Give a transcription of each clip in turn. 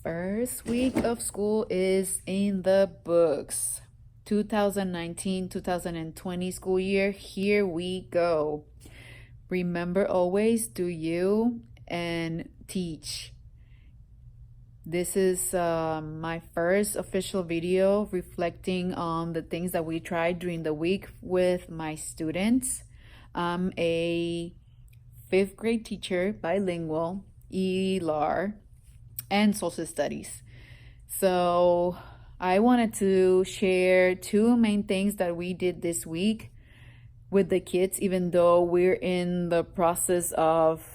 First week of school is in the books. 2019-2020 school year, here we go. Remember always, do you and teach. This is my first official video reflecting on the things that we tried during the week with my students. I'm a fifth grade teacher, bilingual, ELAR, and social studies. So I wanted to share two main things that we did this week with the kids, even though we're in the process of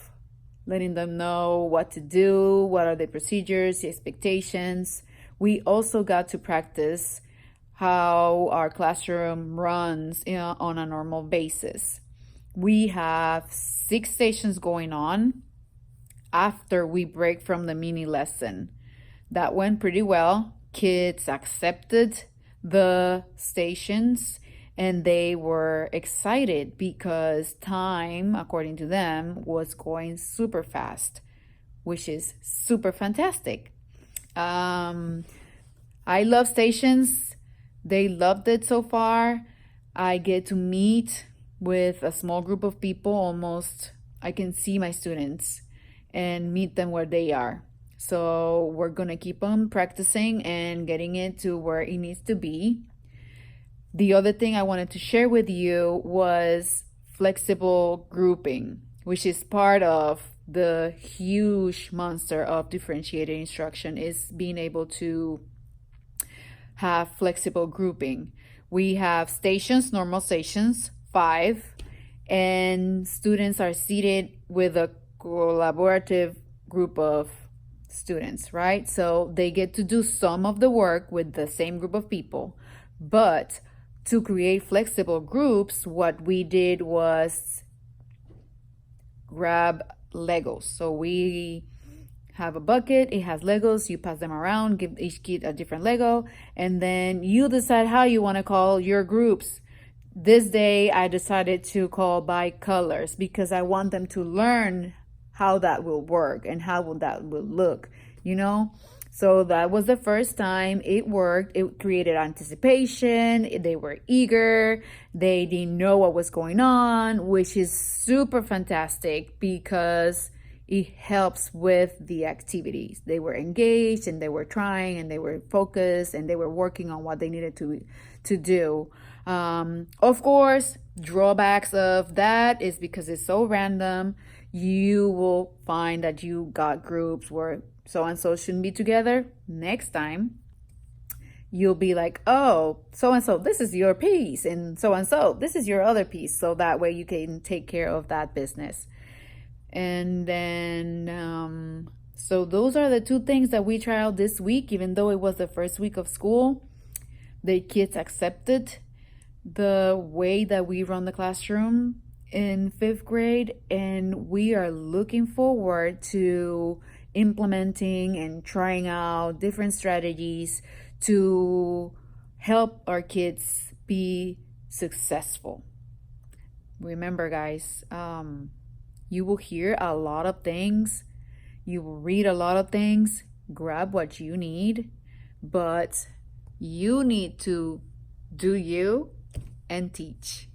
letting them know what to do, what are the procedures, the expectations. We also got to practice how our classroom runs on a normal basis. We have 6 stations going on after we break from the mini lesson. That went pretty well. Kids accepted the stations and they were excited because time, according to them, was going super fast, which is super fantastic. I love stations. They loved it so far. I get to meet with a small group of people almost. I can see my students and meet them where they are. So we're gonna keep on practicing and getting it to where it needs to be. The other thing I wanted to share with you was flexible grouping, which is part of the huge monster of differentiated instruction, is being able to have flexible grouping. We have stations, normal stations, 5, and students are seated with a collaborative group of students, right? So they get to do some of the work with the same group of people. But to create flexible groups, what we did was grab Legos. So we have a bucket, it has Legos, you pass them around, give each kid a different Lego, and then you decide how you want to call your groups. This day I decided to call by colors because I want them to learn how that will work and how that will look, So that was the first time it worked. It created anticipation. They were eager. They didn't know what was going on, which is super fantastic because it helps with the activities. They were engaged and they were trying and they were focused and they were working on what they needed to do. Of course, drawbacks of that is because it's so random. You will find that you got groups where so-and-so shouldn't be together. Next time, you'll be like, oh, so-and-so, this is your piece, and so-and-so, this is your other piece. So that way you can take care of that business. And then, so those are the two things that we tried out this week, even though it was the first week of school. The kids accepted the way that we run the classroom in 5th grade, and we are looking forward to implementing and trying out different strategies to help our kids be successful. Remember, guys, you will hear a lot of things, you will read a lot of things. Grab what you need, but you need to do you and teach.